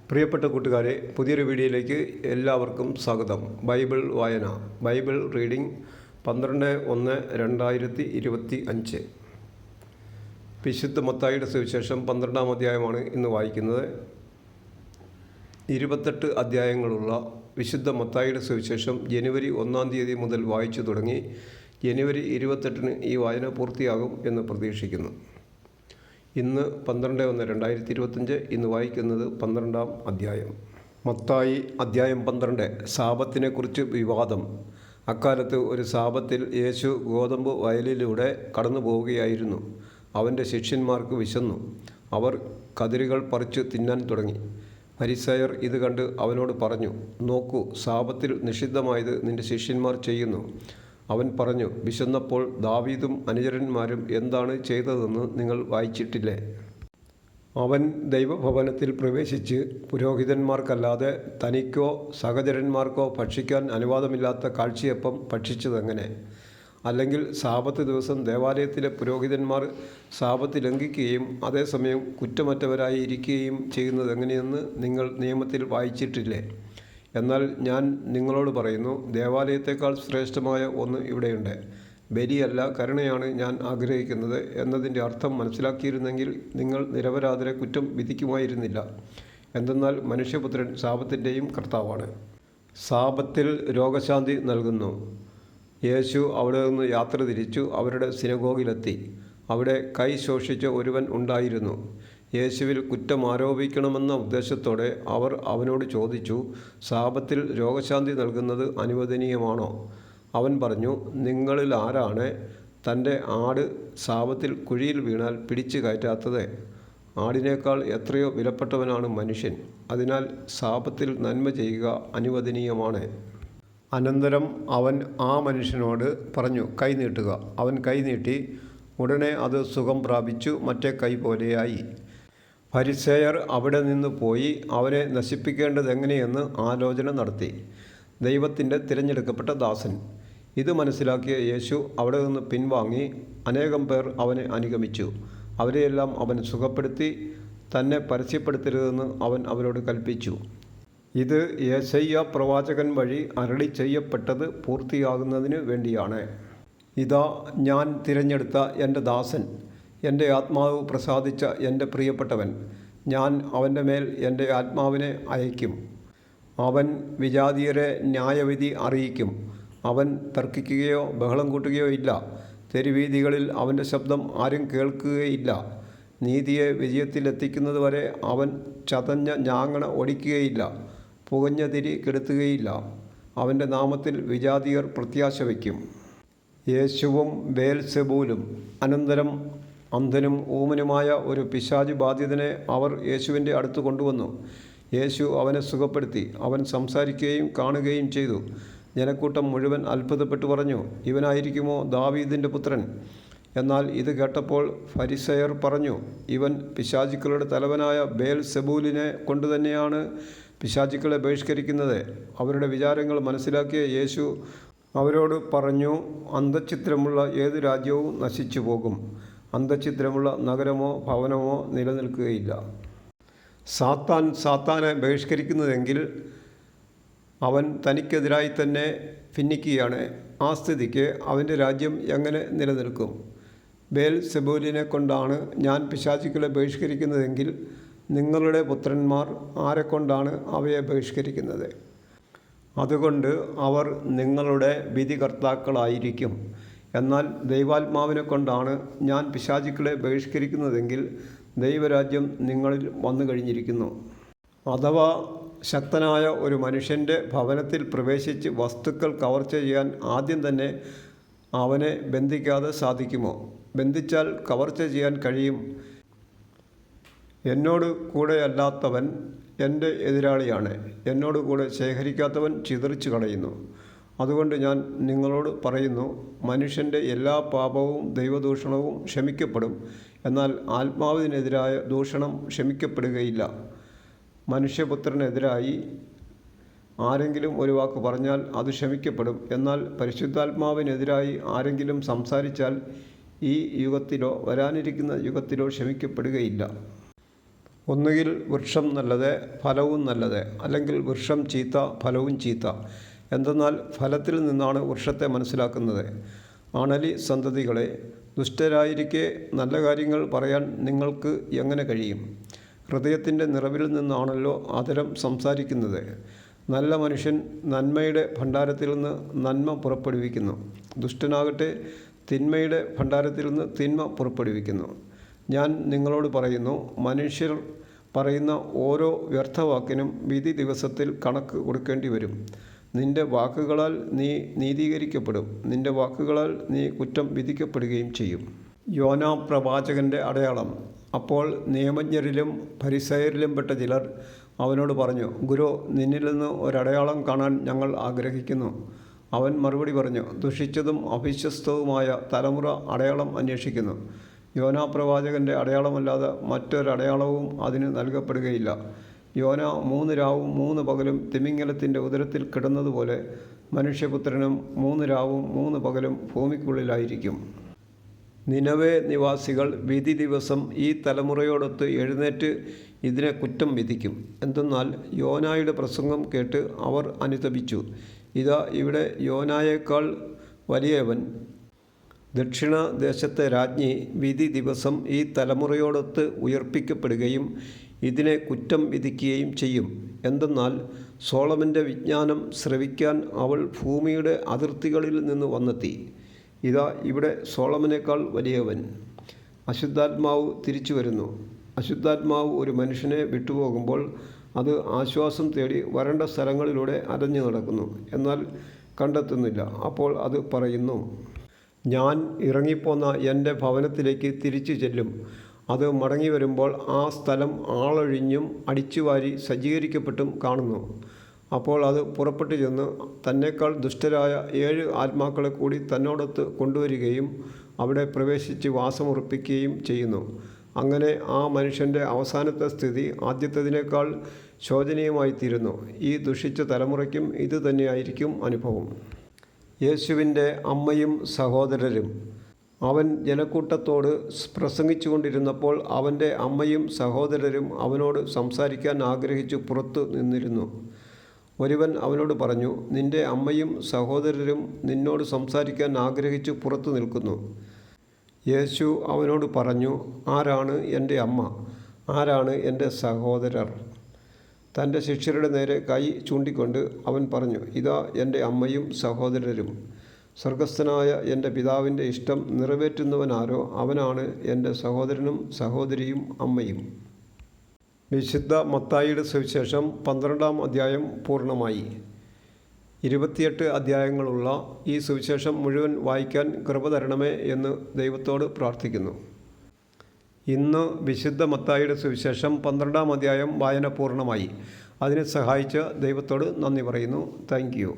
പ്രിയപ്പെട്ട കൂട്ടുകാരെ, പുതിയൊരു വീഡിയോയിലേക്ക് എല്ലാവർക്കും സ്വാഗതം. ബൈബിൾ വായന, ബൈബിൾ റീഡിംഗ് 12/1/2025. വിശുദ്ധ മത്തായിയുടെ സുവിശേഷം 12-ാം അധ്യായമാണ് ഇന്ന് വായിക്കുന്നത്. 28 അധ്യായങ്ങളുള്ള വിശുദ്ധ മത്തായിയുടെ സുവിശേഷം ജനുവരി 1-ാം തീയതി മുതൽ വായിച്ചു തുടങ്ങി ജനുവരി 28-ന് ഈ വായന പൂർത്തിയാകും എന്ന് പ്രതീക്ഷിക്കുന്നു. ഇന്ന് 12/1/2025. ഇന്ന് വായിക്കുന്നത് 12-ാം അധ്യായം. മത്തായി അധ്യായം 12. സാബത്തിനെക്കുറിച്ച് വിവാദം. അക്കാലത്ത് ഒരു സാബത്തിൽ യേശു ഗോതമ്പ് വയലിലൂടെ കടന്നു പോവുകയായിരുന്നു. അവൻ്റെ ശിഷ്യന്മാർക്ക് വിശന്നു. അവർ കതിരുകൾ പറിച്ചു തിന്നാൻ തുടങ്ങി. ഫരിസേയർ ഇത് കണ്ട് അവനോട് പറഞ്ഞു, നോക്കൂ, സാബത്തിൽ നിഷിദ്ധമായത് നിന്റെ ശിഷ്യന്മാർ ചെയ്യുന്നു. അവൻ പറഞ്ഞു, വിശന്നപ്പോൾ ദാവീദും അനുചരന്മാരും എന്താണ് ചെയ്തതെന്ന് നിങ്ങൾ വായിച്ചിട്ടില്ലേ? അവൻ ദൈവഭവനത്തിൽ പ്രവേശിച്ച് പുരോഹിതന്മാർക്കല്ലാതെ തനിക്കോ സഹചരന്മാർക്കോ ഭക്ഷിക്കാൻ അനുവാദമില്ലാത്ത കാഴ്ചയപ്പം ഭക്ഷിച്ചതെങ്ങനെ? അല്ലെങ്കിൽ സാബത്ത് ദിവസം ദേവാലയത്തിലെ പുരോഹിതന്മാർ സാബത്ത് ലംഘിക്കുകയും അതേസമയം കുറ്റമറ്റവരായി ഇരിക്കുകയും ചെയ്യുന്നതെങ്ങനെയെന്ന് നിങ്ങൾ നിയമത്തിൽ വായിച്ചിട്ടില്ലേ? എന്നാൽ ഞാൻ നിങ്ങളോട് പറയുന്നു, ദേവാലയത്തേക്കാൾ ശ്രേഷ്ഠമായ ഒന്ന് ഇവിടെയുണ്ട്. ബലിയല്ല, കരുണയാണ് ഞാൻ ആഗ്രഹിക്കുന്നത് എന്നതിൻ്റെ അർത്ഥം മനസ്സിലാക്കിയിരുന്നെങ്കിൽ നിങ്ങൾ നിരപരാധരെ കുറ്റം വിധിക്കുമായിരുന്നില്ല. എന്തെന്നാൽ മനുഷ്യപുത്രൻ സാബത്തിൻ്റെയും കർത്താവാണ്. സാബത്തിൽ രോഗശാന്തി നൽകുന്നു. യേശു അവിടെ നിന്ന് യാത്ര തിരിച്ചു അവരുടെ സിനഗോഗിലെത്തി. അവിടെ കൈ ശോഷിച്ച ഒരുവൻ ഉണ്ടായിരുന്നു. യേശുവിൽ കുറ്റം ആരോപിക്കണമെന്ന ഉദ്ദേശത്തോടെ അവർ അവനോട് ചോദിച്ചു, സാബത്തിൽ രോഗശാന്തി നൽകുന്നത് അനുവദനീയമാണോ? അവൻ പറഞ്ഞു, നിങ്ങളിൽ ആരാണ് തൻ്റെ ആട് സാബത്തിൽ കുഴിയിൽ വീണാൽ പിടിച്ചു കയറ്റാത്തത്? ആടിനേക്കാൾ എത്രയോ വിലപ്പെട്ടവനാണ് മനുഷ്യൻ. അതിനാൽ സാബത്തിൽ നന്മ ചെയ്യുക അനുവദനീയമാണ്. അനന്തരം അവൻ ആ മനുഷ്യനോട് പറഞ്ഞു, കൈ നീട്ടുക. അവൻ കൈ നീട്ടി. ഉടനെ അത് സുഖം പ്രാപിച്ചു മറ്റേ കൈ പോലെയായി. ഫരിസേയർ അവിടെ നിന്ന് പോയി അവനെ നശിപ്പിക്കേണ്ടതെങ്ങനെയെന്ന് ആലോചന നടത്തി. ദൈവത്തിൻ്റെ തിരഞ്ഞെടുക്കപ്പെട്ട ദാസൻ. ഇത് മനസ്സിലാക്കിയ യേശു അവിടെ നിന്ന് പിൻവാങ്ങി. അനേകം പേർ അവനെ അനുഗമിച്ചു. അവരെയെല്ലാം അവൻ സുഖപ്പെടുത്തി. തന്നെ പരസ്യപ്പെടുത്തരുതെന്ന് അവൻ അവരോട് കൽപ്പിച്ചു. ഇത് യെശയ്യാ പ്രവാചകൻ വഴി അരുളി ചെയ്യപ്പെട്ടത് പൂർത്തിയാകുന്നതിന് വേണ്ടിയാണ്. ഇതാ, ഞാൻ തിരഞ്ഞെടുത്ത എൻ്റെ ദാസൻ, എൻ്റെ ആത്മാവ് പ്രസാദിച്ച എൻ്റെ പ്രിയപ്പെട്ടവൻ. ഞാൻ അവൻ്റെ മേൽ എൻ്റെ ആത്മാവിനെ അയക്കും. അവൻ വിജാതീയരെ ന്യായവിധി അറിയിക്കും. അവൻ തർക്കിക്കുകയോ ബഹളം കൂട്ടുകയോ ഇല്ല. തെരുവീഥികളിൽ അവൻ്റെ ശബ്ദം ആരും കേൾക്കുകയില്ല. നീതിയെ വിജയത്തിലെത്തിക്കുന്നതുവരെ അവൻ ചതഞ്ഞ ഞാങ്ങണ ഒടിക്കുകയില്ല. പുകഞ്ഞ തിരി കെടുത്തുകയില്ല. അവൻ്റെ നാമത്തിൽ വിജാതീയർ പ്രത്യാശ വയ്ക്കും. യേശുവും ബേൽസെബൂലും. അനന്തരം അന്ധനും ഊമനുമായ ഒരു പിശാച് ബാധിതനെ അവർ യേശുവിൻ്റെ അടുത്ത് കൊണ്ടുവന്നു. യേശു അവനെ സുഖപ്പെടുത്തി. അവൻ സംസാരിക്കുകയും കാണുകയും ചെയ്തു. ജനക്കൂട്ടം മുഴുവൻ അത്ഭുതപ്പെട്ടു പറഞ്ഞു, ഇവനായിരിക്കുമോ ദാവീദിൻ്റെ പുത്രൻ? എന്നാൽ ഇത് കേട്ടപ്പോൾ ഫരിസേയർ പറഞ്ഞു, ഇവൻ പിശാചുക്കളുടെ തലവനായ ബേൽസെബൂലിനെ കൊണ്ടുതന്നെയാണ് പിശാചുക്കളെ ബഹിഷ്കരിക്കുന്നത്. അവരുടെ വിചാരങ്ങൾ മനസ്സിലാക്കിയ യേശു അവരോട് പറഞ്ഞു, അന്തഛിദ്രമുള്ള ഏതു രാജ്യവും നശിച്ചു പോകും. അന്തഛിദ്രമുള്ള നഗരമോ ഭവനമോ നിലനിൽക്കുകയില്ല. സാത്താനെ ബഹിഷ്കരിക്കുന്നതെങ്കിൽ അവൻ തനിക്കെതിരായി തന്നെ ഭിന്നിക്കുകയാണ്. ആ സ്ഥിതിക്ക് അവൻ്റെ രാജ്യം എങ്ങനെ നിലനിൽക്കും? ബേൽസെബൂലിനെ കൊണ്ടാണ് ഞാൻ പിശാചുക്കളെ ബഹിഷ്കരിക്കുന്നതെങ്കിൽ നിങ്ങളുടെ പുത്രന്മാർ ആരെക്കൊണ്ടാണ് അവയെ ബഹിഷ്കരിക്കുന്നത്? അതുകൊണ്ട് അവർ നിങ്ങളുടെ വിധികർത്താക്കളായിരിക്കും. എന്നാൽ ദൈവാത്മാവിനെ കൊണ്ടാണ് ഞാൻ പിശാചുക്കളെ ബഹിഷ്കരിക്കുന്നതെങ്കിൽ ദൈവരാജ്യം നിങ്ങളിൽ വന്നു കഴിഞ്ഞിരിക്കുന്നു. അഥവാ ശക്തനായ ഒരു മനുഷ്യൻ്റെ ഭവനത്തിൽ പ്രവേശിച്ച് വസ്തുക്കൾ കവർച്ച ചെയ്യാൻ ആദ്യം തന്നെ അവനെ ബന്ധിക്കാതെ സാധിക്കുമോ? ബന്ധിച്ചാൽ കവർച്ച ചെയ്യാൻ കഴിയും. എന്നോട് കൂടെയല്ലാത്തവൻ എൻ്റെ എതിരാളിയാണ്. എന്നോട് കൂടെ ശേഖരിക്കാത്തവൻ ചിതറിച്ചു കളയുന്നു. അതുകൊണ്ട് ഞാൻ നിങ്ങളോട് പറയുന്നു, മനുഷ്യൻ്റെ എല്ലാ പാപവും ദൈവദൂഷണവും ക്ഷമിക്കപ്പെടും. എന്നാൽ ആത്മാവിനെതിരായ ദൂഷണം ക്ഷമിക്കപ്പെടുകയില്ല. മനുഷ്യപുത്രനെതിരായി ആരെങ്കിലും ഒരു വാക്ക് പറഞ്ഞാൽ അത് ക്ഷമിക്കപ്പെടും. എന്നാൽ പരിശുദ്ധാത്മാവിനെതിരായി ആരെങ്കിലും സംസാരിച്ചാൽ ഈ യുഗത്തിലോ വരാനിരിക്കുന്ന യുഗത്തിലോ ക്ഷമിക്കപ്പെടുകയില്ല. ഒന്നുകിൽ വൃക്ഷം നല്ലത്, ഫലവും നല്ലത്, അല്ലെങ്കിൽ വൃക്ഷം ചീത്ത, ഫലവും ചീത്ത. എന്തെന്നാൽ ഫലത്തിൽ നിന്നാണ് വൃക്ഷത്തെ മനസ്സിലാക്കുന്നത്. അണലി സന്തതികളെ, ദുഷ്ടരായിരിക്കെ നല്ല കാര്യങ്ങൾ പറയാൻ നിങ്ങൾക്ക് എങ്ങനെ കഴിയും? ഹൃദയത്തിൻ്റെ നിറവിൽ നിന്നാണല്ലോ അധരം സംസാരിക്കുന്നത്. നല്ല മനുഷ്യൻ നന്മയുടെ ഭണ്ഡാരത്തിൽ നിന്ന് നന്മ പുറപ്പെടുവിക്കുന്നു. ദുഷ്ടനാകട്ടെ തിന്മയുടെ ഭണ്ഡാരത്തിൽ നിന്ന് തിന്മ പുറപ്പെടുവിക്കുന്നു. ഞാൻ നിങ്ങളോട് പറയുന്നു, മനുഷ്യർ പറയുന്ന ഓരോ വ്യർത്ഥവാക്കിനും വിധി ദിവസത്തിൽ കണക്ക് കൊടുക്കേണ്ടി വരും. നിന്റെ വാക്കുകളാൽ നീ നീതീകരിക്കപ്പെടും, നിന്റെ വാക്കുകളാൽ നീ കുറ്റം വിധിക്കപ്പെടുകയും ചെയ്യും. യോനാ പ്രവാചകൻ്റെ അടയാളം. അപ്പോൾ നിയമജ്ഞരിലും ഫരിസയരിലും പെട്ട ചിലർ അവനോട് പറഞ്ഞു, ഗുരു, നിന്നിൽ നിന്ന് ഒരടയാളം കാണാൻ ഞങ്ങൾ ആഗ്രഹിക്കുന്നു. അവൻ മറുപടി പറഞ്ഞു, ദുഷിച്ചതും അവിശ്വസ്തവുമായ തലമുറ അടയാളം അന്വേഷിക്കുന്നു. യോനാ പ്രവാചകൻ്റെ അടയാളമല്ലാതെ മറ്റൊരടയാളവും അതിന് നൽകപ്പെടുകയില്ല. യോന 3 രാവും 3 പകലും തിമിംഗലത്തിൻ്റെ ഉദരത്തിൽ കിടന്നതുപോലെ മനുഷ്യപുത്രനും 3 രാവും 3 പകലും ഭൂമിക്കുള്ളിലായിരിക്കും. നിനവേ നിവാസികൾ വിധി ദിവസം ഈ തലമുറയോടൊത്ത് എഴുന്നേറ്റ് ഇതിനെ കുറ്റം വിധിക്കും. എന്തെന്നാൽ യോനായുടെ പ്രസംഗം കേട്ട് അവർ അനുതപിച്ചു. ഇതാ, ഇവിടെ യോനായേക്കാൾ വലിയവൻ, ദക്ഷിണദേശത്തെ രാജ്ഞി, വിധി ദിവസം ഈ തലമുറയോടൊത്ത് ഉയർപ്പിക്കപ്പെടുകയും ഇതിനെ കുറ്റം വിധിക്കുകയും ചെയ്യും. എന്തെന്നാൽ സോളമൻ്റെ വിജ്ഞാനം ശ്രവിക്കാൻ അവൾ ഭൂമിയുടെ അതിർത്തികളിൽ നിന്ന് വന്നെത്തി. ഇതാ, ഇവിടെ സോളമനേക്കാൾ വലിയവൻ. അശുദ്ധാത്മാവ് തിരിച്ചു വരുന്നു. അശുദ്ധാത്മാവ് ഒരു മനുഷ്യനെ വിട്ടുപോകുമ്പോൾ അത് ആശ്വാസം തേടി വരണ്ട സ്ഥലങ്ങളിലൂടെ അലഞ്ഞു നടക്കുന്നു, എന്നാൽ കണ്ടെത്തുന്നില്ല. അപ്പോൾ അത് പറയുന്നു, ഞാൻ ഇറങ്ങിപ്പോന്ന എൻ്റെ ഭവനത്തിലേക്ക് തിരിച്ചു ചെല്ലും. അത് മടങ്ങി വരുമ്പോൾ ആ സ്ഥലം ആളൊഴിഞ്ഞും അടിച്ചുവാരി സജ്ജീകരിക്കപ്പെട്ടും കാണുന്നു. അപ്പോൾ അത് പുറപ്പെട്ടു ചെന്ന് തന്നേക്കാൾ ദുഷ്ടരായ 7 ആത്മാക്കളെ കൂടി തന്നോടൊത്ത് കൊണ്ടുവരികയും അവിടെ പ്രവേശിച്ച് വാസമുറപ്പിക്കുകയും ചെയ്യുന്നു. അങ്ങനെ ആ മനുഷ്യൻ്റെ അവസാനത്തെ സ്ഥിതി ആദ്യത്തേതിനേക്കാൾ ശോചനീയമായിത്തീരുന്നു. ഈ ദുഷിച്ച തലമുറയ്ക്കും ഇത് തന്നെയായിരിക്കും അനുഭവം. യേശുവിൻ്റെ അമ്മയും സഹോദരരും. അവൻ ജനക്കൂട്ടത്തോട് പ്രസംഗിച്ചു കൊണ്ടിരുന്നപ്പോൾ അവൻ്റെ അമ്മയും സഹോദരരും അവനോട് സംസാരിക്കാൻ ആഗ്രഹിച്ചു പുറത്തു നിന്നിരുന്നു. ഒരുവൻ അവനോട് പറഞ്ഞു, നിൻ്റെ അമ്മയും സഹോദരരും നിന്നോട് സംസാരിക്കാൻ ആഗ്രഹിച്ചു പുറത്തു നിൽക്കുന്നു. യേശു അവനോട് പറഞ്ഞു, ആരാണ് എൻ്റെ അമ്മ? ആരാണ് എൻ്റെ സഹോദരർ? തൻ്റെ ശിഷ്യരുടെ നേരെ കൈ ചൂണ്ടിക്കൊണ്ട് അവൻ പറഞ്ഞു, ഇതാ എൻ്റെ അമ്മയും സഹോദരരും. സ്വർഗസ്ഥനായ എൻ്റെ പിതാവിൻ്റെ ഇഷ്ടം നിറവേറ്റുന്നവനാരോ അവനാണ് എൻ്റെ സഹോദരനും സഹോദരിയും അമ്മയും. വിശുദ്ധ മത്തായിയുടെ സുവിശേഷം 12-ാം അധ്യായം പൂർണ്ണമായി. 28 അധ്യായങ്ങളുള്ള ഈ സുവിശേഷം മുഴുവൻ വായിക്കാൻ കൃപ തരണമേ എന്ന് ദൈവത്തോട് പ്രാർത്ഥിക്കുന്നു. ഇന്ന് വിശുദ്ധ മത്തായിയുടെ സുവിശേഷം 12-ാം അധ്യായം വായന പൂർണ്ണമായി. അതിനെ സഹായിച്ച ദൈവത്തോട് നന്ദി പറയുന്നു. Thank you.